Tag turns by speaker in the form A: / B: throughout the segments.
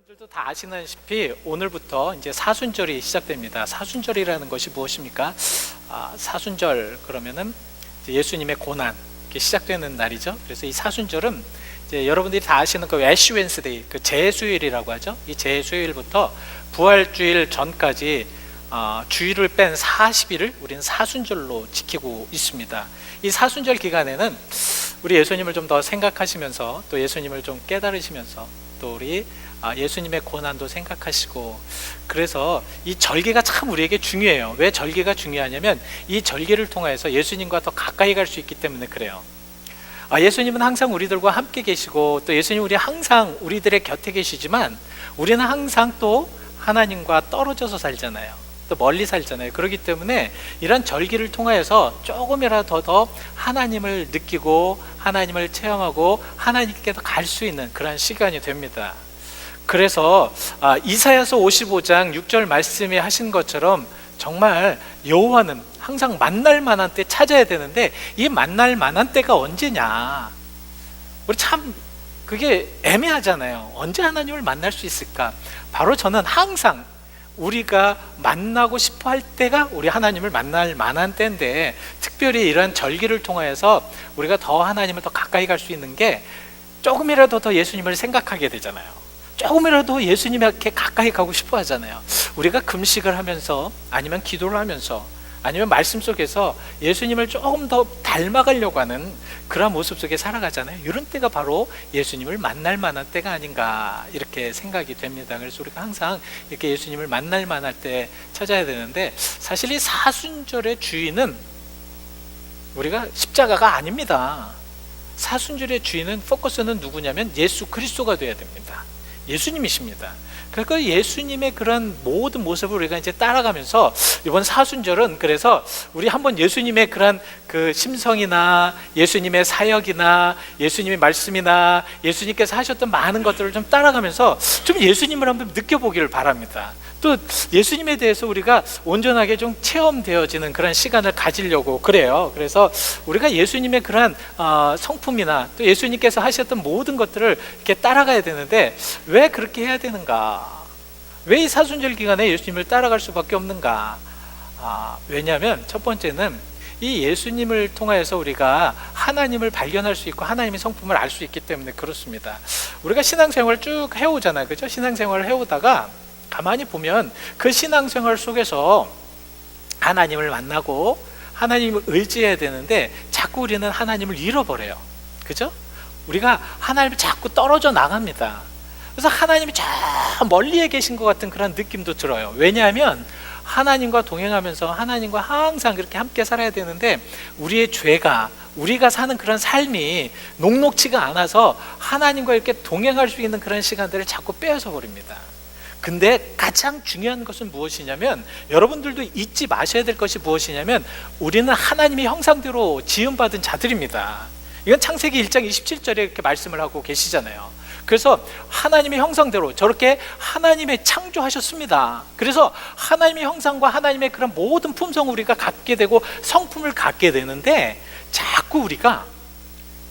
A: 여러분들도 다 아시다시피 오늘부터 이제 사순절이 시작됩니다. 사순절이라는 것이 무엇입니까? 사순절 그러면은 이제 예수님의 고난 이렇게 시작되는 날이죠. 그래서 이 사순절은 이제 여러분들이 다 아시는 그 애쉬 웬스데이, 그 재수일이라고 하죠. 이 재수일부터 부활주일 전까지 주일을 뺀 40일을 우리는 사순절로 지키고 있습니다. 이 사순절 기간에는 우리 예수님을 좀 더 생각하시면서 또 예수님을 좀 깨달으시면서 또 우리 예수님의 고난도 생각하시고, 그래서 이 절기가 참 우리에게 중요해요. 왜 절기가 중요하냐면 이 절기를 통해서 예수님과 더 가까이 갈 수 있기 때문에 그래요. 예수님은 항상 우리들과 함께 계시고 또 예수님 우리 항상 우리들의 곁에 계시지만 우리는 항상 또 하나님과 떨어져서 살잖아요. 또 멀리 살잖아요. 그렇기 때문에 이런 절기를 통하여서 조금이라도 더 하나님을 느끼고 하나님을 체험하고 하나님께 더 갈 수 있는 그런 시간이 됩니다. 그래서 이사야서 55장 6절 말씀에 하신 것처럼 정말 여호와는 항상 만날 만한 때 찾아야 되는데 이 만날 만한 때가 언제냐, 우리 참 그게 애매하잖아요. 언제 하나님을 만날 수 있을까? 바로 저는 항상 우리가 만나고 싶어 할 때가 우리 하나님을 만날 만한 때인데, 특별히 이런 절기를 통해서 우리가 더 하나님을 더 가까이 갈 수 있는 게 조금이라도 더 예수님을 생각하게 되잖아요. 조금이라도 예수님에게 가까이 가고 싶어 하잖아요. 우리가 금식을 하면서 아니면 기도를 하면서 아니면 말씀 속에서 예수님을 조금 더 닮아가려고 하는 그런 모습 속에 살아가잖아요. 이런 때가 바로 예수님을 만날 만한 때가 아닌가 이렇게 생각이 됩니다. 그래서 우리가 항상 이렇게 예수님을 만날 만할 때 찾아야 되는데, 사실 이 사순절의 주인은 우리가 십자가가 아닙니다. 사순절의 주인은, 포커스는 누구냐면 예수 그리스도가 되어야 됩니다. 예수님이십니다. 그러니까 예수님의 그런 모든 모습을 우리가 이제 따라가면서 이번 사순절은, 그래서 우리 한번 예수님의 그런 그 심성이나 예수님의 사역이나 예수님의 말씀이나 예수님께서 하셨던 많은 것들을 좀 따라가면서 좀 예수님을 한번 느껴보기를 바랍니다. 또 예수님에 대해서 우리가 온전하게 좀 체험되어지는 그런 시간을 가지려고 그래요. 그래서 우리가 예수님의 그런 성품이나 또 예수님께서 하셨던 모든 것들을 이렇게 따라가야 되는데, 왜 그렇게 해야 되는가? 왜 이 사순절 기간에 예수님을 따라갈 수밖에 없는가? 왜냐하면 첫 번째는 이 예수님을 통하여서 우리가 하나님을 발견할 수 있고 하나님의 성품을 알 수 있기 때문에 그렇습니다. 우리가 신앙생활을 쭉 해오잖아요. 그렇죠? 신앙생활을 해오다가 가만히 보면 그 신앙생활 속에서 하나님을 만나고 하나님을 의지해야 되는데 자꾸 우리는 하나님을 잃어버려요. 그죠? 우리가 하나님을 자꾸 떨어져 나갑니다. 그래서 하나님이 저 멀리에 계신 것 같은 그런 느낌도 들어요. 왜냐하면 하나님과 동행하면서 하나님과 항상 그렇게 함께 살아야 되는데 우리의 죄가, 우리가 사는 그런 삶이 녹록지가 않아서 하나님과 이렇게 동행할 수 있는 그런 시간들을 자꾸 빼앗아 버립니다. 근데 가장 중요한 것은 무엇이냐면, 여러분들도 잊지 마셔야 될 것이 무엇이냐면 우리는 하나님의 형상대로 지음받은 자들입니다. 이건 창세기 1장 27절에 이렇게 말씀을 하고 계시잖아요. 그래서 하나님의 형상대로 저렇게 하나님의 창조하셨습니다. 그래서 하나님의 형상과 하나님의 그런 모든 품성을 우리가 갖게 되고 성품을 갖게 되는데, 우리가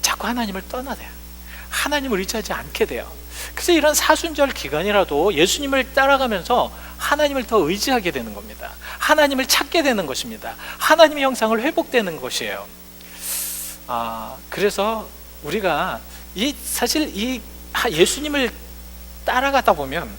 A: 자꾸 하나님을 떠나대요. 하나님을 의지하지 않게 돼요. 그래서 이런 사순절 기간이라도 예수님을 따라가면서 하나님을 더 의지하게 되는 겁니다. 하나님을 찾게 되는 것입니다. 하나님의 형상을 회복되는 것이에요. 그래서 우리가 사실 예수님을 따라가다 보면,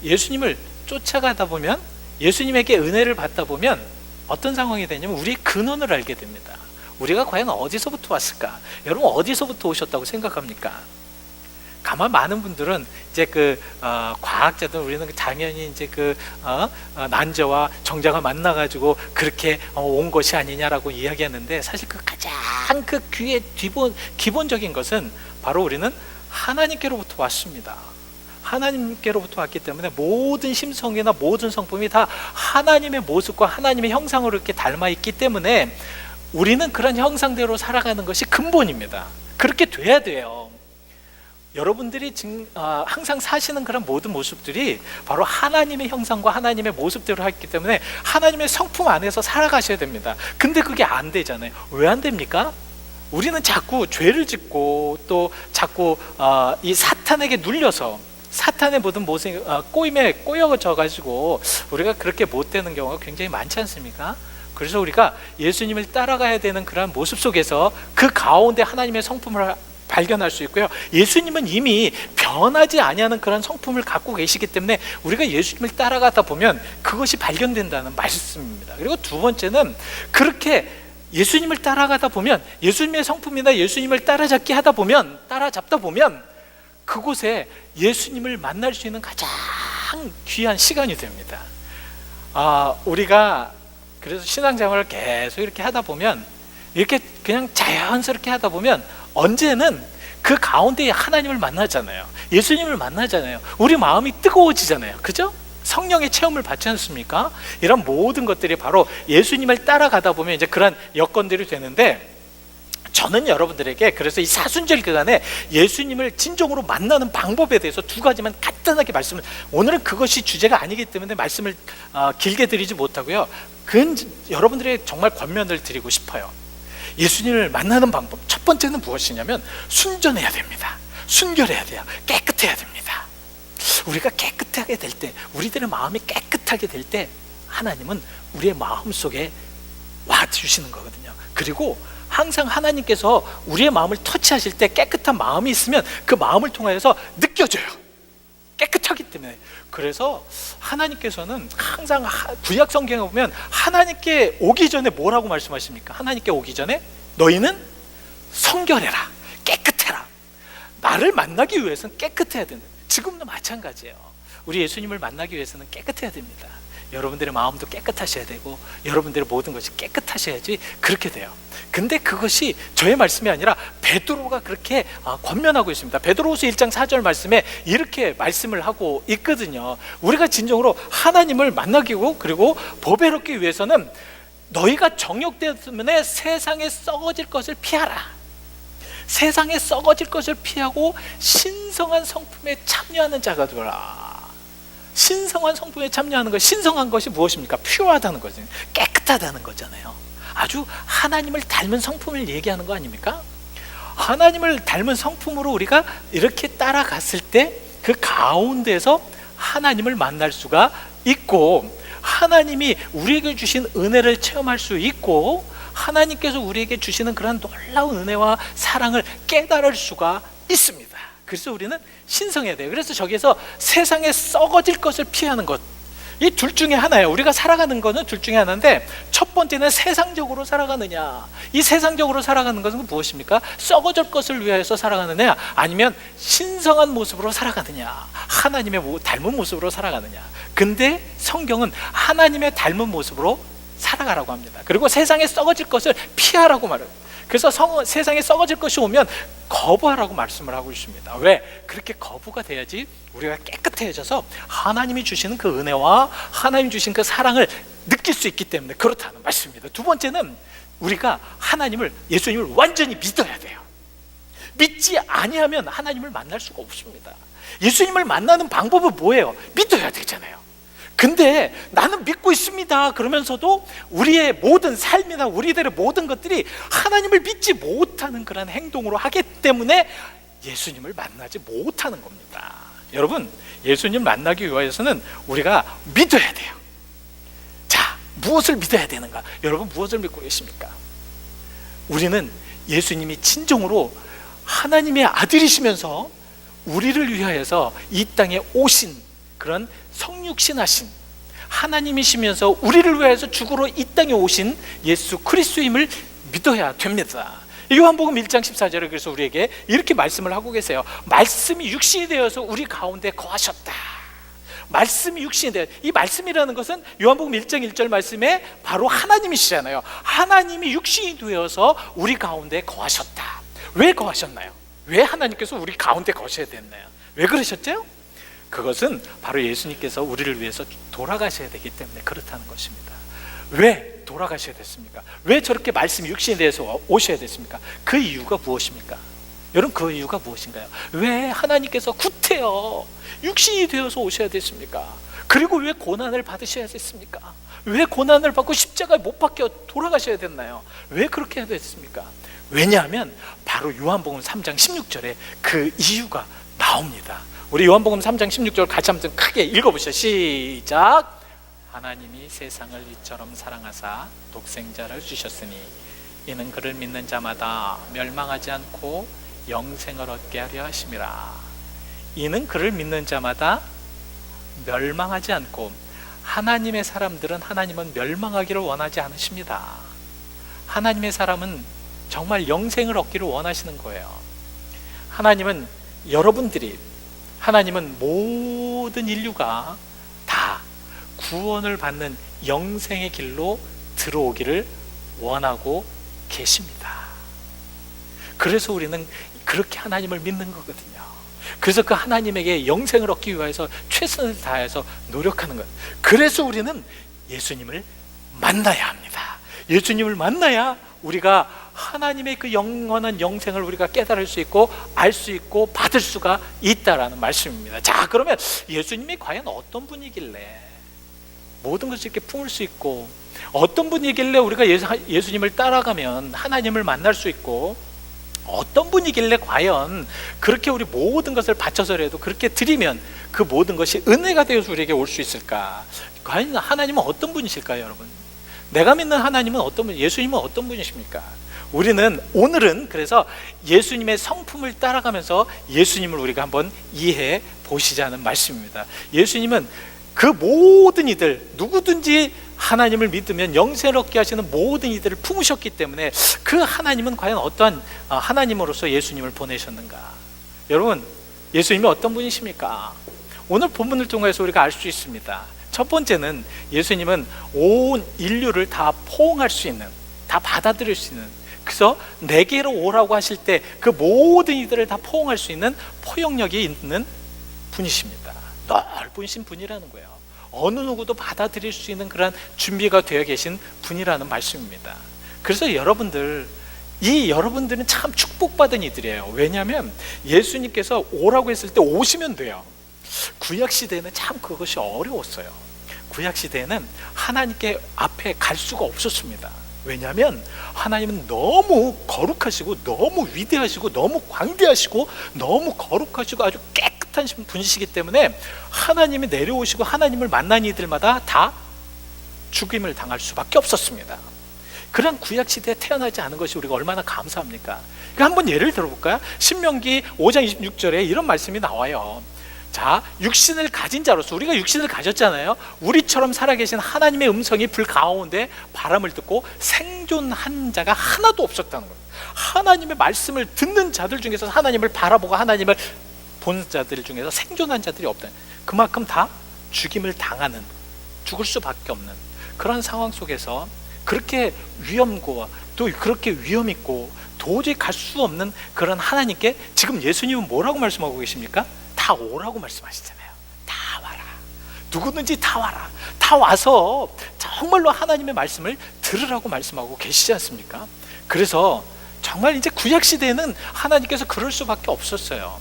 A: 예수님을 쫓아가다 보면, 예수님에게 은혜를 받다 보면 어떤 상황이 되냐면 우리의 근원을 알게 됩니다. 우리가 과연 어디서부터 왔을까? 여러분 어디서부터 오셨다고 생각합니까? 가만 많은 분들은 이제 과학자들, 우리는 당연히 이제 난저와 정자가 만나가지고 그렇게 온 것이 아니냐라고 이야기하는데, 사실 가장 기본적인 것은 바로 우리는 하나님께로부터 왔습니다. 하나님께로부터 왔기 때문에 모든 심성이나 모든 성품이 다 하나님의 모습과 하나님의 형상으로 이렇게 닮아 있기 때문에 우리는 그런 형상대로 살아가는 것이 근본입니다. 그렇게 돼야 돼요. 여러분들이 항상 사시는 그런 모든 모습들이 바로 하나님의 형상과 하나님의 모습대로 했기 때문에 하나님의 성품 안에서 살아가셔야 됩니다. 근데 그게 안 되잖아요. 왜 안 됩니까? 우리는 자꾸 죄를 짓고 또 자꾸 이 사탄에게 눌려서 사탄의 모든 꼬임에 꼬여져 가지고 우리가 그렇게 못 되는 경우가 굉장히 많지 않습니까? 그래서 우리가 예수님을 따라가야 되는 그런 모습 속에서 그 가운데 하나님의 성품을 발견할 수 있고요. 예수님은 이미 변하지 아니하는 그런 성품을 갖고 계시기 때문에 우리가 예수님을 따라가다 보면 그것이 발견된다는 말씀입니다. 그리고 두 번째는 그렇게 예수님을 따라가다 보면, 예수님의 성품이나 예수님을 따라잡다 보면 그곳에 예수님을 만날 수 있는 가장 귀한 시간이 됩니다. 우리가 그래서 신앙생활을 계속 이렇게 하다 보면, 이렇게 그냥 자연스럽게 하다 보면 언제는 그 가운데 하나님을 만나잖아요. 예수님을 만나잖아요. 우리 마음이 뜨거워지잖아요. 그죠? 성령의 체험을 받지 않습니까? 이런 모든 것들이 바로 예수님을 따라가다 보면 이제 그런 여건들이 되는데, 저는 여러분들에게 그래서 이 사순절 기간에 예수님을 진정으로 만나는 방법에 대해서 두 가지만 간단하게 말씀을, 오늘은 그것이 주제가 아니기 때문에 말씀을 길게 드리지 못하고요, 그건 여러분들에게 정말 권면을 드리고 싶어요. 예수님을 만나는 방법, 첫 번째는 무엇이냐면 순전해야 됩니다. 순결해야 돼요. 깨끗해야 됩니다. 우리가 깨끗하게 될 때, 우리들의 마음이 깨끗하게 될 때 하나님은 우리의 마음속에 와주시는 거거든요. 그리고 항상 하나님께서 우리의 마음을 터치하실 때 깨끗한 마음이 있으면 그 마음을 통하여서 느껴져요. 깨끗하기 때문에. 그래서 하나님께서는 항상 구약 성경에 보면 하나님께 오기 전에 뭐라고 말씀하십니까? 하나님께 오기 전에 너희는 성결해라, 깨끗해라. 나를 만나기 위해서는 깨끗해야 된다. 지금도 마찬가지예요. 우리 예수님을 만나기 위해서는 깨끗해야 됩니다. 여러분들의 마음도 깨끗하셔야 되고 여러분들의 모든 것이 깨끗하셔야지 그렇게 돼요. 근데 그것이 저의 말씀이 아니라 베드로가 그렇게 권면하고 있습니다. 베드로후서 1장 4절 말씀에 이렇게 말씀을 하고 있거든요. 우리가 진정으로 하나님을 만나기고 그리고 보배롭기 위해서는 너희가 정욕되었으면 세상에 썩어질 것을 피하라. 세상에 썩어질 것을 피하고 신성한 성품에 참여하는 자가 되라. 신성한 성품에 참여하는 것, 신성한 것이 무엇입니까? 퓨어하다는 거죠. 깨끗하다는 거잖아요. 아주 하나님을 닮은 성품을 얘기하는 거 아닙니까? 하나님을 닮은 성품으로 우리가 이렇게 따라갔을 때 그 가운데서 하나님을 만날 수가 있고, 하나님이 우리에게 주신 은혜를 체험할 수 있고, 하나님께서 우리에게 주시는 그런 놀라운 은혜와 사랑을 깨달을 수가 있습니다. 그래서 우리는 신성해야 돼요. 그래서 저기에서 세상에 썩어질 것을 피하는 것, 이 둘 중에 하나예요. 우리가 살아가는 거는 둘 중에 하나인데, 첫 번째는 세상적으로 살아가느냐, 이 세상적으로 살아가는 것은 무엇입니까? 썩어질 것을 위하여서 살아가느냐, 아니면 신성한 모습으로 살아가느냐, 하나님의 닮은 모습으로 살아가느냐. 근데 성경은 하나님의 닮은 모습으로 살아가라고 합니다. 그리고 세상에 썩어질 것을 피하라고 말해요. 그래서 세상에 썩어질 것이 오면 거부하라고 말씀을 하고 있습니다. 왜? 그렇게 거부가 돼야지 우리가 깨끗해져서 하나님이 주시는 그 은혜와 하나님 주신 그 사랑을 느낄 수 있기 때문에 그렇다는 말씀입니다. 두 번째는 우리가 하나님을, 예수님을 완전히 믿어야 돼요. 믿지 아니하면 하나님을 만날 수가 없습니다. 예수님을 만나는 방법은 뭐예요? 믿어야 되잖아요. 근데 나는 믿고 있습니다 그러면서도 우리의 모든 삶이나 우리들의 모든 것들이 하나님을 믿지 못하는 그런 행동으로 하기 때문에 예수님을 만나지 못하는 겁니다. 여러분, 예수님 만나기 위해서는 우리가 믿어야 돼요. 자, 무엇을 믿어야 되는가? 여러분, 무엇을 믿고 계십니까? 우리는 예수님이 진정으로 하나님의 아들이시면서 우리를 위하여서 이 땅에 오신 그런 성육신하신 하나님이시면서 우리를 위해서 죽으러 이 땅에 오신 예수 그리스도임을 믿어야 됩니다. 요한복음 1장 14절에 그래서 우리에게 이렇게 말씀을 하고 계세요. 말씀이 육신이 되어서 우리 가운데 거하셨다. 말씀이 육신이 되어, 이 말씀이라는 것은 요한복음 1장 1절 말씀에 바로 하나님이시잖아요. 하나님이 육신이 되어서 우리 가운데 거하셨다. 왜 거하셨나요? 왜 하나님께서 우리 가운데 거하셔야 됐나요? 왜 그러셨죠? 그것은 바로 예수님께서 우리를 위해서 돌아가셔야 되기 때문에 그렇다는 것입니다. 왜 돌아가셔야 됐습니까? 왜 저렇게 말씀이 육신에 대해서 오셔야 됐습니까? 그 이유가 무엇입니까? 여러분, 그 이유가 무엇인가요? 왜 하나님께서 구태여 육신이 되어서 오셔야 됐습니까? 그리고 왜 고난을 받으셔야 됐습니까? 왜 고난을 받고 십자가에 못 박혀 돌아가셔야 됐나요? 왜 그렇게 해야 됐습니까? 왜냐하면 바로 요한복음 3장 16절에 그 이유가 나옵니다. 우리 요한복음 3장 16절 같이 한번 크게 읽어보시죠. 시작. 하나님이 세상을 이처럼 사랑하사 독생자를 주셨으니 이는 그를 믿는 자마다 멸망하지 않고 영생을 얻게 하려 하심이라. 이는 그를 믿는 자마다 멸망하지 않고, 하나님의 사람들은 하나님은 멸망하기를 원하지 않으십니다. 하나님의 사람은 정말 영생을 얻기를 원하시는 거예요. 하나님은 여러분들이, 하나님은 모든 인류가 다 구원을 받는 영생의 길로 들어오기를 원하고 계십니다. 그래서 우리는 그렇게 하나님을 믿는 거거든요. 그래서 그 하나님에게 영생을 얻기 위해서 최선을 다해서 노력하는 것. 그래서 우리는 예수님을 만나야 합니다. 예수님을 만나야 우리가 하나님의 그 영원한 영생을 우리가 깨달을 수 있고 알 수 있고 받을 수가 있다라는 말씀입니다. 자, 그러면 예수님이 과연 어떤 분이길래 모든 것을 이렇게 품을 수 있고, 어떤 분이길래 우리가 예수님을 따라가면 하나님을 만날 수 있고, 어떤 분이길래 과연 그렇게 우리 모든 것을 바쳐서라도 그렇게 드리면 그 모든 것이 은혜가 되어서 우리에게 올 수 있을까? 과연 하나님은 어떤 분이실까요, 여러분? 내가 믿는 하나님은 어떤 분, 예수님은 어떤 분이십니까? 우리는 오늘은 그래서 예수님의 성품을 따라가면서 예수님을 우리가 한번 이해해 보시자는 말씀입니다. 예수님은 그 모든 이들, 누구든지 하나님을 믿으면 영생을 얻게 하시는 모든 이들을 품으셨기 때문에 그 하나님은 과연 어떠한 하나님으로서 예수님을 보내셨는가? 여러분, 예수님이 어떤 분이십니까? 오늘 본문을 통해서 우리가 알 수 있습니다. 첫 번째는 예수님은 온 인류를 다 포용할 수 있는, 다 받아들일 수 있는, 그래서 내게로 오라고 하실 때 그 모든 이들을 다 포용할 수 있는 포용력이 있는 분이십니다. 넓으신 분이라는 거예요. 어느 누구도 받아들일 수 있는 그런 준비가 되어 계신 분이라는 말씀입니다. 그래서 여러분들은 참 축복받은 이들이에요. 왜냐하면 예수님께서 오라고 했을 때 오시면 돼요. 구약시대에는 참 그것이 어려웠어요. 구약시대에는 하나님께 앞에 갈 수가 없었습니다. 왜냐하면 하나님은 너무 거룩하시고 너무 위대하시고 너무 광대하시고 너무 거룩하시고 아주 깨끗한 분이시기 때문에 하나님이 내려오시고 하나님을 만난 이들마다 다 죽임을 당할 수밖에 없었습니다. 그런 구약시대에 태어나지 않은 것이 우리가 얼마나 감사합니까? 한번 예를 들어볼까요? 신명기 5장 26절에 이런 말씀이 나와요. 자, 육신을 가진 자로서, 우리가 육신을 가졌잖아요. 우리처럼 살아계신 하나님의 음성이 불 가운데 바람을 듣고 생존한 자가 하나도 없었다는 거예요. 하나님의 말씀을 듣는 자들 중에서, 하나님을 바라보고 하나님을 보는 자들 중에서 생존한 자들이 없다. 그만큼 다 죽임을 당하는, 죽을 수밖에 없는 그런 상황 속에서 그렇게 위험고 또 그렇게 위험 있고 도저히 갈 수 없는 그런 하나님께 지금 예수님은 뭐라고 말씀하고 계십니까? 다 오라고 말씀하시잖아요. 다 와라. 누구든지 다 와라. 다 와서 정말로 하나님의 말씀을 들으라고 말씀하고 계시지 않습니까? 그래서 정말 이제 구약시대에는 하나님께서 그럴 수밖에 없었어요.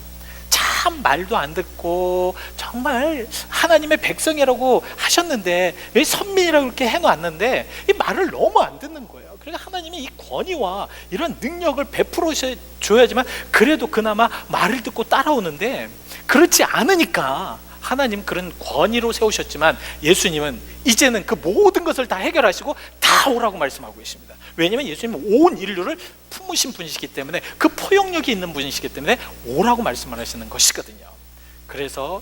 A: 참 말도 안 듣고 정말 하나님의 백성이라고 하셨는데, 왜 선민이라고 이렇게 해놓았는데 이 말을 너무 안 듣는 거예요. 그러니까 하나님이 이 권위와 이런 능력을 베풀어 줘야지만 그래도 그나마 말을 듣고 따라오는데, 그렇지 않으니까 하나님 그런 권위로 세우셨지만 예수님은 이제는 그 모든 것을 다 해결하시고 다 오라고 말씀하고 계십니다. 왜냐하면 예수님은 온 인류를 품으신 분이시기 때문에, 그 포용력이 있는 분이시기 때문에 오라고 말씀을 하시는 것이거든요. 그래서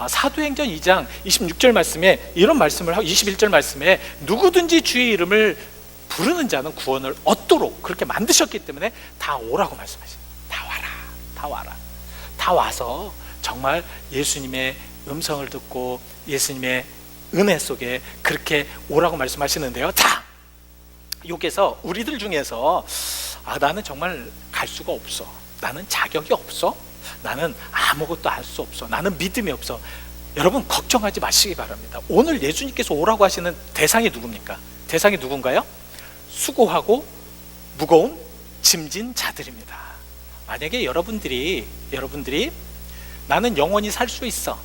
A: 사도행전 2장 26절 말씀에 이런 말씀을 하고 21절 말씀에 누구든지 주의 이름을 부르는 자는 구원을 얻도록 그렇게 만드셨기 때문에 다 오라고 말씀하십니다. 다 와라, 다 와라. 다 와서 정말 예수님의 음성을 듣고 예수님의 은혜 속에 그렇게 오라고 말씀하시는데요. 자, 여기서 우리들 중에서 나는 정말 갈 수가 없어, 나는 자격이 없어, 나는 아무것도 알 수 없어, 나는 믿음이 없어. 여러분 걱정하지 마시기 바랍니다. 오늘 예수님께서 오라고 하시는 대상이 누굽니까? 대상이 누군가요? 수고하고 무거운 짐진 자들입니다. 만약에 여러분들이 나는 영원히 살 수 있어,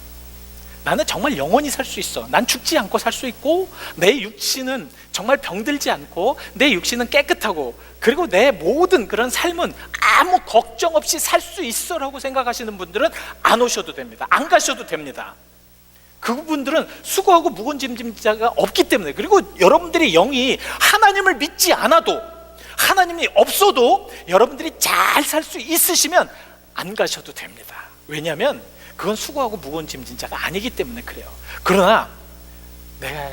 A: 나는 정말 영원히 살 수 있어. 난 죽지 않고 살 수 있고, 내 육신은 정말 병들지 않고, 내 육신은 깨끗하고, 그리고 내 모든 그런 삶은 아무 걱정 없이 살 수 있어 라고 생각하시는 분들은 안 오셔도 됩니다. 안 가셔도 됩니다. 그분들은 수고하고 무거운 짐진 자가 없기 때문에, 그리고 여러분들의 영이 하나님을 믿지 않아도, 하나님이 없어도 여러분들이 잘 살 수 있으시면 안 가셔도 됩니다. 왜냐하면 그건 수고하고 무거운 짐진 자가 아니기 때문에 그래요. 그러나 내가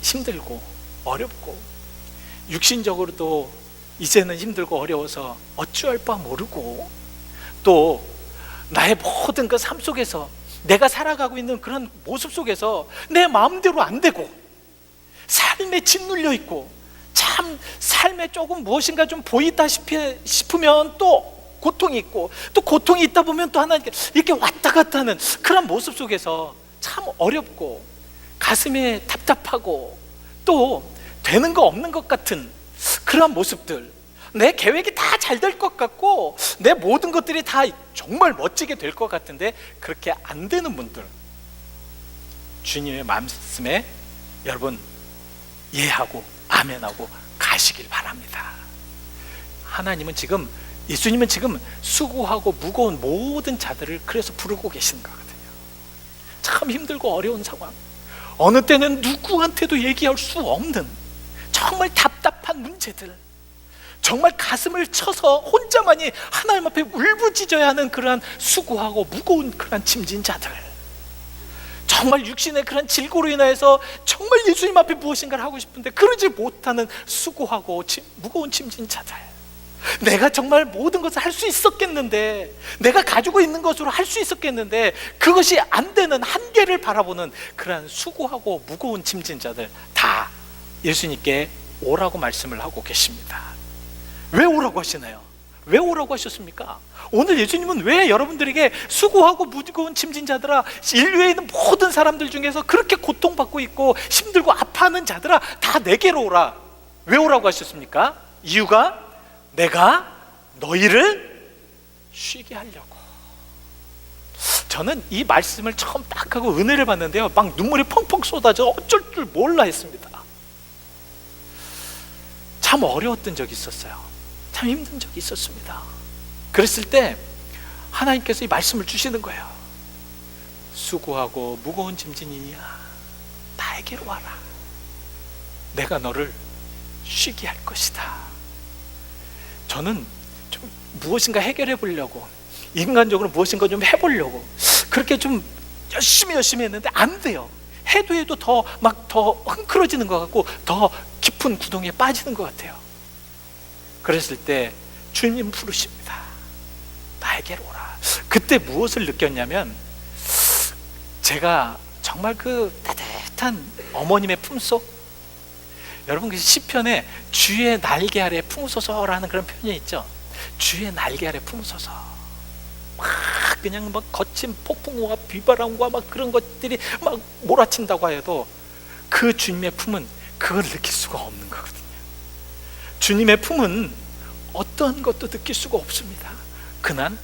A: 힘들고 어렵고 육신적으로도 이제는 힘들고 어려워서 어찌할 바 모르고, 또 나의 모든 그 삶 속에서 내가 살아가고 있는 그런 모습 속에서 내 마음대로 안 되고 삶에 짓눌려 있고, 참 삶에 조금 무엇인가 좀 보이다 싶으면 또 고통이 있고, 또 고통이 있다 보면 또 하나님께 이렇게 왔다 갔다 하는 그런 모습 속에서 참 어렵고 가슴에 답답하고, 또 되는 거 없는 것 같은 그런 모습들, 내 계획이 다 잘 될 것 같고 내 모든 것들이 다 정말 멋지게 될 것 같은데 그렇게 안 되는 분들, 주님의 말씀에 여러분 이해하고 아멘하고 가시길 바랍니다. 하나님은 지금, 예수님은 지금 수고하고 무거운 모든 자들을 그래서 부르고 계시는 거거든요. 참 힘들고 어려운 상황, 어느 때는 누구한테도 얘기할 수 없는 정말 답답한 문제들, 정말 가슴을 쳐서 혼자만이 하나님 앞에 울부짖어야 하는 그러한 수고하고 무거운 그러한 짐진 자들, 정말 육신의 그런 질고로 인하여서 정말 예수님 앞에 무엇인가를 하고 싶은데 그러지 못하는 수고하고 무거운 짐진 자들, 내가 정말 모든 것을 할 수 있었겠는데, 내가 가지고 있는 것으로 할 수 있었겠는데 그것이 안 되는 한계를 바라보는 그러한 수고하고 무거운 짐진 자들 다 예수님께 오라고 말씀을 하고 계십니다. 왜 오라고 하시나요? 왜 오라고 하셨습니까? 오늘 예수님은 왜 여러분들에게 수고하고 무거운 짐진 자들아, 인류에 있는 모든 사람들 중에서 그렇게 고통받고 있고 힘들고 아파하는 자들아 다 내게로 오라, 왜 오라고 하셨습니까? 이유가 내가 너희를 쉬게 하려고. 저는 이 말씀을 처음 딱 하고 은혜를 받는데요, 막 눈물이 펑펑 쏟아져 어쩔 줄 몰라 했습니다. 참 어려웠던 적이 있었어요. 참 힘든 적이 있었습니다. 그랬을 때 하나님께서 이 말씀을 주시는 거예요. 수고하고 무거운 짐진이냐, 나에게로 와라. 내가 너를 쉬게 할 것이다. 저는 좀 무엇인가 해결해 보려고, 인간적으로 무엇인가 좀 해보려고 그렇게 좀 열심히 했는데 안 돼요. 해도 더 흥크러지는 것 같고 더 깊은 구덩이에 빠지는 것 같아요. 그랬을 때 주님 부르십니다. 나에게로 오라. 그때 무엇을 느꼈냐면, 제가 정말 그 따뜻한 어머님의 품속, 여러분 그 시편에 주의 날개 아래 품으소서라는 그런 표현이 있죠. 주의 날개 아래 품으소서. 막 그냥 막 거친 폭풍우와 비바람과 막 그런 것들이 막 몰아친다고 해도 그 주님의 품은 그걸 느낄 수가 없는 거거든요. 주님의 품은 어떤 것도 느낄 수가 없습니다. 그냥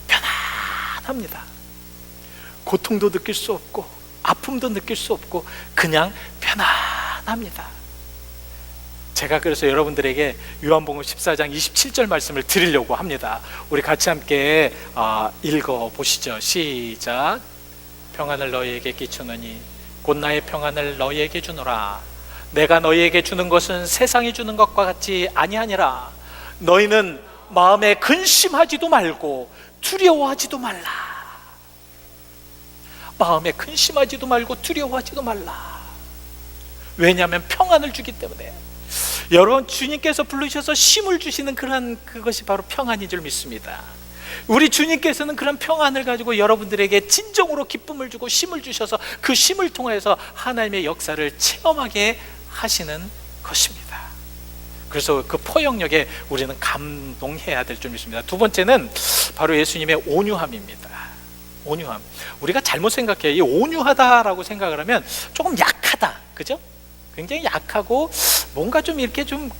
A: 편안합니다. 고통도 느낄 수 없고 아픔도 느낄 수 없고 그냥 편안합니다. 제가 그래서 여러분들에게 요한복음 14장 27절 말씀을 드리려고 합니다. 우리 같이 함께 읽어보시죠. 시작. 평안을 너희에게 끼치노니 곧 나의 평안을 너희에게 주노라. 내가 너희에게 주는 것은 세상이 주는 것과 같이 아니하니라. 너희는 마음에 근심하지도 말고 두려워하지도 말라. 마음에 근심하지도 말고 두려워하지도 말라. 왜냐하면 평안을 주기 때문에. 여러분, 주님께서 부르셔서 쉼을 주시는 그것이 바로 평안인 줄 믿습니다. 우리 주님께서는 그런 평안을 가지고 여러분들에게 진정으로 기쁨을 주고 쉼을 주셔서 그 쉼을 통해서 하나님의 역사를 체험하게 하시는 것입니다. 그래서 그 포용력에 우리는 감동해야 될 줄 믿습니다. 두 번째는 바로 예수님의 온유함입니다. 온유함. 우리가 잘못 생각해요. 이 온유하다라고 생각을 하면 조금 약하다, 그죠? 굉장히 약하고 뭔가 좀 이렇게 좀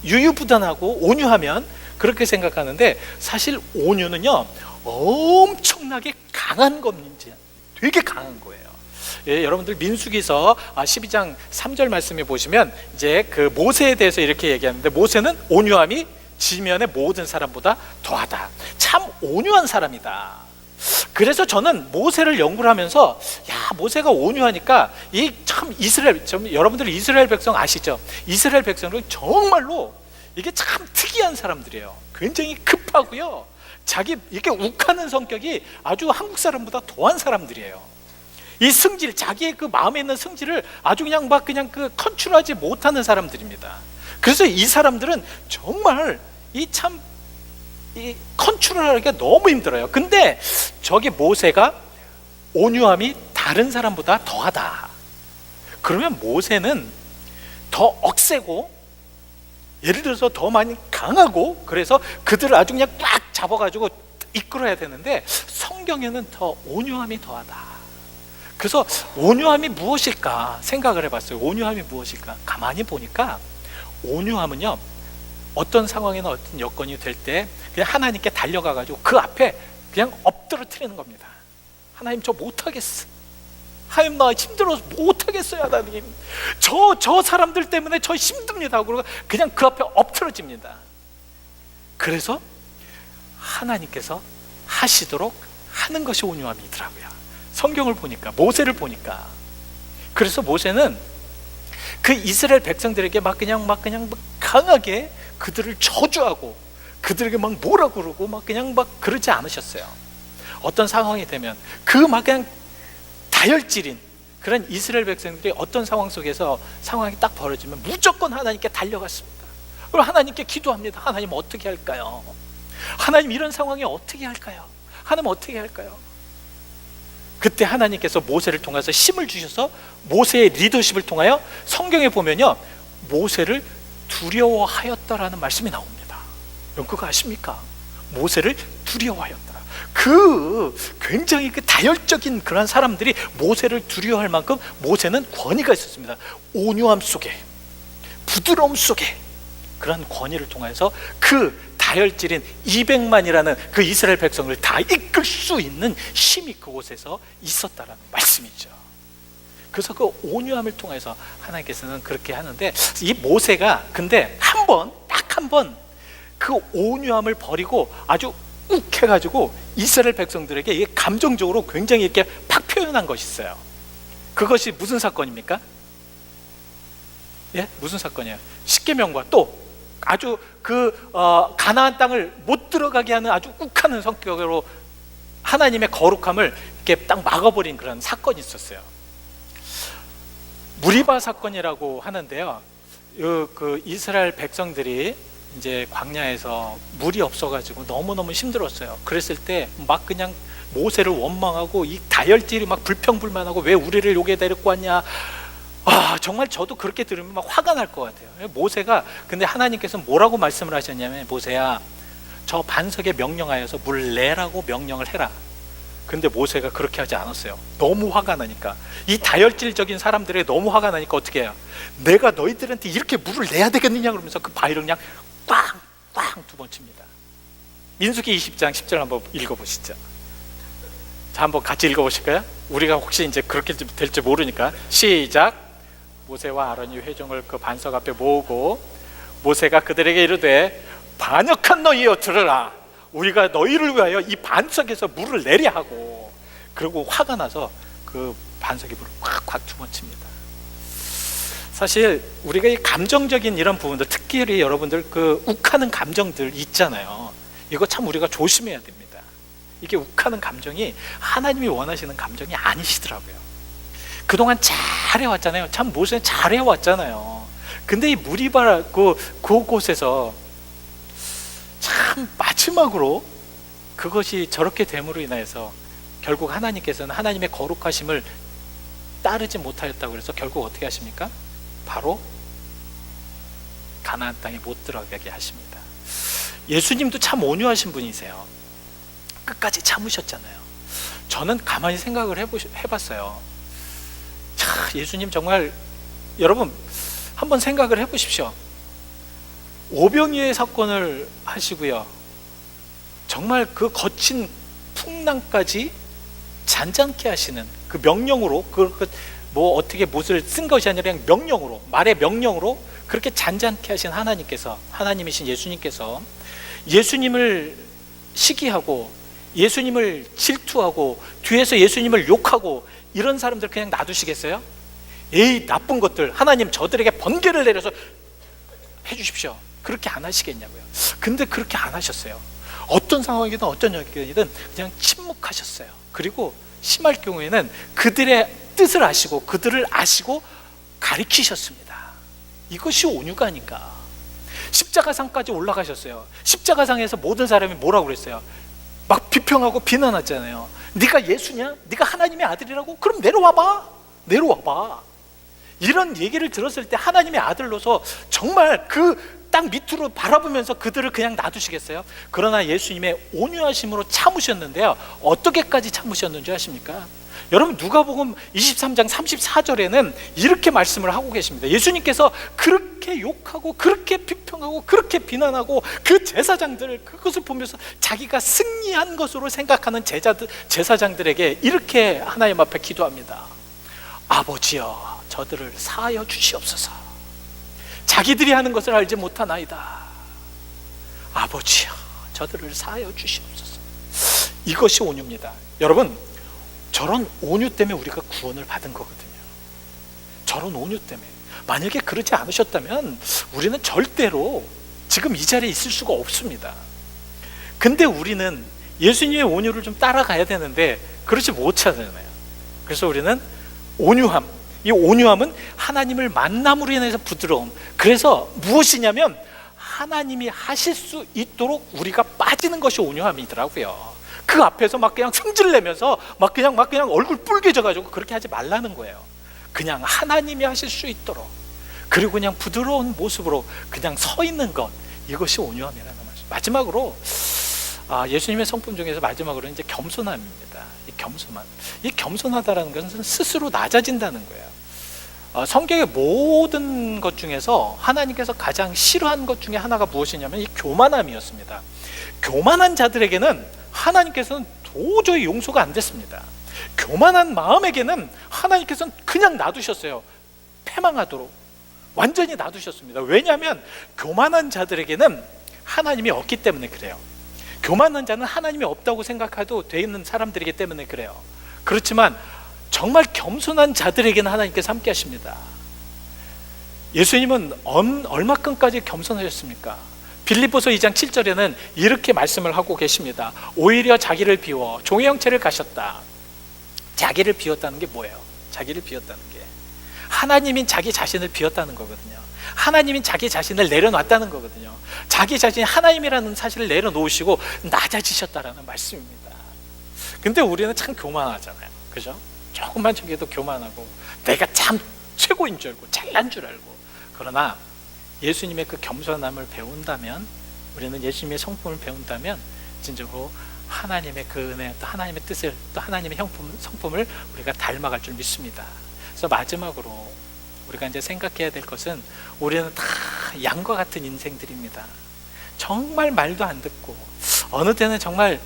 A: 유유부단하고 온유하면 그렇게 생각하는데, 사실 온유는요 엄청나게 강한 겁니다. 되게 강한 거예요. 예, 여러분들 민수기서 12장 3절 말씀에 보시면 이제 그 모세에 대해서 이렇게 얘기하는데, 모세는 온유함이 지면의 모든 사람보다 더하다. 참 온유한 사람이다. 그래서 저는 모세를 연구를 하면서, 야, 모세가 온유하니까 이 참 이스라엘, 여러분들 이스라엘 백성 아시죠? 이스라엘 백성은 정말로 이게 참 특이한 사람들이에요. 굉장히 급하고요, 자기 이렇게 욱하는 성격이 아주 한국 사람보다 더한 사람들이에요. 이 승질, 자기의 그 마음에 있는 승질을 아주 그냥 그 컨트롤하지 못하는 사람들입니다. 그래서 이 사람들은 정말 이 컨트롤하기가 너무 힘들어요. 근데 저기 모세가 온유함이 다른 사람보다 더하다. 그러면 모세는 더 억세고, 예를 들어서 더 많이 강하고, 그래서 그들을 아주 그냥 꽉 잡아가지고 이끌어야 되는데, 성경에는 더 온유함이 더하다. 그래서 온유함이 무엇일까 생각을 해봤어요. 온유함이 무엇일까? 가만히 보니까 온유함은요, 어떤 상황이나 어떤 여건이 될 때 그냥 하나님께 달려가가지고 그 앞에 그냥 엎드러뜨리는 겁니다. 하나님, 저 못하겠어. 하나님, 나 힘들어서 못하겠어요. 하나님, 저 사람들 때문에 저 힘듭니다. 그러고 그냥 그 앞에 엎드러집니다. 그래서 하나님께서 하시도록 하는 것이 온유함이더라고요. 성경을 보니까, 모세를 보니까. 그래서 모세는 그 이스라엘 백성들에게 막 그냥 강하게 그들을 저주하고 그들에게 막 뭐라 그러고 막 그러지 않으셨어요. 어떤 상황이 되면 그 그냥 다혈질인 그런 이스라엘 백성들이 어떤 상황 속에서 상황이 딱 벌어지면 무조건 하나님께 달려갔습니다. 그리고 하나님께 기도합니다. 하나님, 어떻게 할까요? 하나님, 이런 상황에 어떻게 할까요? 하나님, 어떻게 할까요? 그때 하나님께서 모세를 통해서 힘을 주셔서 모세의 리더십을 통하여 성경에 보면요, 모세를 두려워하였다라는 말씀이 나옵니다. 여러분, 그거 아십니까? 모세를 두려워하였다. 굉장히 다혈적인 그런 사람들이 모세를 두려워할 만큼 모세는 권위가 있었습니다. 온유함 속에, 부드러움 속에 그런 권위를 통해서 그 다혈질인 200만이라는 그 이스라엘 백성을 다 이끌 수 있는 힘이 그곳에서 있었다라는 말씀이죠. 그래서 그 온유함을 통해서 하나님께서는 그렇게 하는데, 이 모세가 근데 딱 한 번 그 온유함을 버리고 아주 욱해가지고 이스라엘 백성들에게 이게 감정적으로 굉장히 이렇게 팍 표현한 것이 있어요. 그것이 무슨 사건입니까? 예? 무슨 사건이에요? 십계명과 또 아주 가나안 땅을 못 들어가게 하는 아주 욱하는 성격으로 하나님의 거룩함을 이렇게 딱 막아버린 그런 사건이 있었어요. 무리바 사건이라고 하는데요, 그 이스라엘 백성들이 이제 광야에서 물이 없어가지고 너무너무 힘들었어요. 그랬을 때 막 그냥 모세를 원망하고, 이 다혈질이 막 불평불만하고, 왜 우리를 여기에 데리고 왔냐. 정말 저도 그렇게 들으면 막 화가 날 것 같아요. 모세가, 근데 하나님께서 뭐라고 말씀을 하셨냐면, 모세야, 저 반석에 명령하여서 물 내라고 명령을 해라. 근데 모세가 그렇게 하지 않았어요. 너무 화가 나니까, 이 다혈질적인 사람들에게 너무 화가 나니까 어떻게 해요? 내가 너희들한테 이렇게 물을 내야 되겠느냐 그러면서 그 바위를 그냥 꽝꽝 2번 칩니다. 민수기 20장 10절 한번 읽어보시죠. 자, 한번 같이 읽어보실까요? 우리가 혹시 이제 그렇게 될지 모르니까. 시작. 모세와 아론이 회중을 그 반석 앞에 모으고, 모세가 그들에게 이르되, 반역한 너희여, 들으라. 우리가 너희를 위하여 이 반석에서 물을 내려 하고. 그리고 화가 나서 그 반석에 물을 콱콱 2번 칩니다. 사실 우리가 이 감정적인 이런 부분들, 특히 여러분들 그 욱하는 감정들 있잖아요. 이거 참 우리가 조심해야 됩니다. 이게 욱하는 감정이 하나님이 원하시는 감정이 아니시더라고요. 그동안 잘해왔잖아요. 참 모세는 잘해왔잖아요. 근데 이 무리바 그곳에서 참 마지막으로 그것이 저렇게 됨으로 인해서 결국 하나님께서는 하나님의 거룩하심을 따르지 못하였다고 해서 결국 어떻게 하십니까? 바로 가나안 땅에 못 들어가게 하십니다. 예수님도 참 온유하신 분이세요. 끝까지 참으셨잖아요. 저는 가만히 생각을 해봤어요. 예수님 정말, 여러분 한번 생각을 해보십시오. 오병이의 사건을 하시고요, 정말 그 거친 풍랑까지 잔잔케 하시는 그 명령으로, 뭐 어떻게 못을 쓴 것이 아니라 그냥 명령으로, 말의 명령으로 그렇게 잔잔케 하신 하나님께서, 하나님이신 예수님께서 예수님을 시기하고 예수님을 질투하고 뒤에서 예수님을 욕하고 이런 사람들 그냥 놔두시겠어요? 에이, 나쁜 것들, 하나님 저들에게 번개를 내려서 해주십시오, 그렇게 안 하시겠냐고요. 근데 그렇게 안 하셨어요. 어떤 상황이든 어떤 여건이든 그냥 침묵하셨어요. 그리고 심할 경우에는 그들의 뜻을 아시고 그들을 아시고 가리키셨습니다. 이것이 온유가 아닌가. 십자가상까지 올라가셨어요. 십자가상에서 모든 사람이 뭐라고 그랬어요? 막 비평하고 비난하잖아요. 네가 예수냐? 네가 하나님의 아들이라고? 그럼 내려와봐. 이런 얘기를 들었을 때 하나님의 아들로서 정말 그 땅 밑으로 바라보면서 그들을 그냥 놔두시겠어요? 그러나 예수님의 온유하심으로 참으셨는데요, 어떻게까지 참으셨는지 아십니까? 여러분, 누가복음 23장 34절에는 이렇게 말씀을 하고 계십니다. 예수님께서 그렇게 욕하고 그렇게 비평하고 그렇게 비난하고 그 제사장들, 그것을 보면서 자기가 승리한 것으로 생각하는 제사장들에게 이렇게 하나님 앞에 기도합니다. 아버지여, 저들을 사하여 주시옵소서. 자기들이 하는 것을 알지 못하나이다. 아버지여, 저들을 사하여 주시옵소서. 이것이 온유입니다. 여러분, 저런 온유 때문에 우리가 구원을 받은 거거든요. 저런 온유 때문에. 만약에 그러지 않으셨다면 우리는 절대로 지금 이 자리에 있을 수가 없습니다. 근데 우리는 예수님의 온유를 좀 따라가야 되는데 그렇지 못하잖아요. 그래서 우리는 온유함, 이 온유함은 하나님을 만남으로 인해서 부드러움. 그래서 무엇이냐면 하나님이 하실 수 있도록 우리가 빠지는 것이 온유함이더라고요. 그 앞에서 막 그냥 승질내면서 막 그냥 얼굴 붉게져 가지고 그렇게 하지 말라는 거예요. 그냥 하나님이 하실 수 있도록, 그리고 그냥 부드러운 모습으로 그냥 서 있는 것, 이것이 온유함이라는 말씀. 마지막으로 예수님의 성품 중에서 마지막으로는 이제 겸손함입니다. 이 겸손하다라는 것은 스스로 낮아진다는 거예요. 성경의 모든 것 중에서 하나님께서 가장 싫어한 것 중에 하나가 무엇이냐면 이 교만함이었습니다. 교만한 자들에게는 하나님께서는 도저히 용서가 안 됐습니다. 교만한 마음에게는 하나님께서는 그냥 놔두셨어요. 패망하도록 완전히 놔두셨습니다. 왜냐하면 교만한 자들에게는 하나님이 없기 때문에 그래요. 교만한 자는 하나님이 없다고 생각해도 되는 사람들이기 때문에 그래요. 그렇지만 정말 겸손한 자들에게는 하나님께서 함께 하십니다. 예수님은 얼마큼까지 겸손하셨습니까? 빌립보서 2장 7절에는 이렇게 말씀을 하고 계십니다. 오히려 자기를 비워 종의 형체를 가셨다. 자기를 비웠다는 게 뭐예요? 자기를 비웠다는 게 하나님인 자기 자신을 비웠다는 거거든요. 하나님인 자기 자신을 내려놨다는 거거든요. 자기 자신이 하나님이라는 사실을 내려놓으시고 낮아지셨다라는 말씀입니다. 근데 우리는 참 교만하잖아요. 그죠? 조금만 저기도 교만하고 내가 참 최고인 줄 알고 잘난 줄 알고. 그러나 예수님의 그 겸손함을 배운다면, 우리는 예수님의 성품을 배운다면 진정으로 하나님의 그 은혜, 또 하나님의 뜻을, 또 하나님의 성품을 우리가 닮아갈 줄 믿습니다. 그래서 마지막으로 우리가 이제 생각해야 될 것은, 우리는 다 양과 같은 인생들입니다. 정말 말도 안 듣고, 어느 때는 정말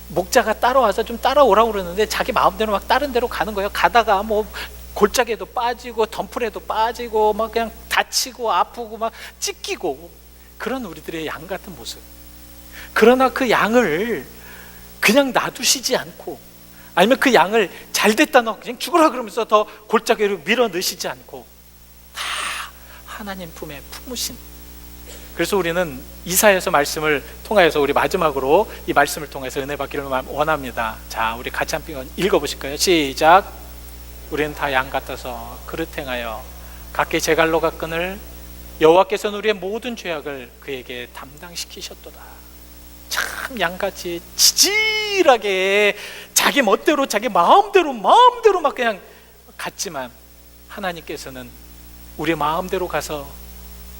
A: 목자가 따라와서 좀 따라오라고 그러는데 자기 마음대로 막 다른 데로 가는 거예요. 가다가 뭐 골짜기에도 빠지고 덤불에도 빠지고 막 그냥 다치고 아프고 막 찢기고, 그런 우리들의 양 같은 모습. 그러나 그 양을 그냥 놔두시지 않고, 아니면 그 양을 잘 됐다 너 그냥 죽으라 그러면서 더 골짜기로 밀어 넣으시지 않고 다 하나님 품에 품으신. 그래서 우리는 이사야서 말씀을 통하여서 우리 마지막으로 이 말씀을 통해서 은혜 받기를 원합니다. 자, 우리 같이 한번 읽어보실까요? 시작. 우리는 다 양 같아서 그릇 행하여 각기 제 갈로 가끈을 여호와께서는 우리의 모든 죄악을 그에게 담당시키셨도다. 참 양같이 지질하게 자기 멋대로 자기 마음대로 막 그냥 갔지만, 하나님께서는 우리 마음대로 가서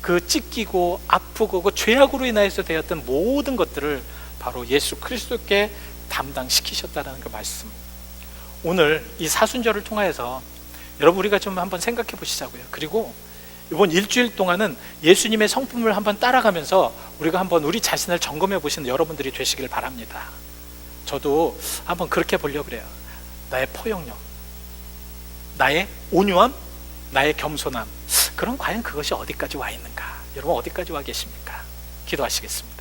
A: 그 찢기고 아프고 그 죄악으로 인하여서 되었던 모든 것들을 바로 예수 그리스도께 담당시키셨다는 그 말씀. 오늘 이 사순절을 통하여서 여러분 우리가 좀 한번 생각해 보시자고요. 그리고 이번 일주일 동안은 예수님의 성품을 한번 따라가면서 우리가 한번 우리 자신을 점검해 보시는 여러분들이 되시길 바랍니다. 저도 한번 그렇게 보려고 그래요. 나의 포용력, 나의 온유함, 나의 겸손함. 그럼 과연 그것이 어디까지 와 있는가? 여러분 어디까지 와 계십니까? 기도하시겠습니다.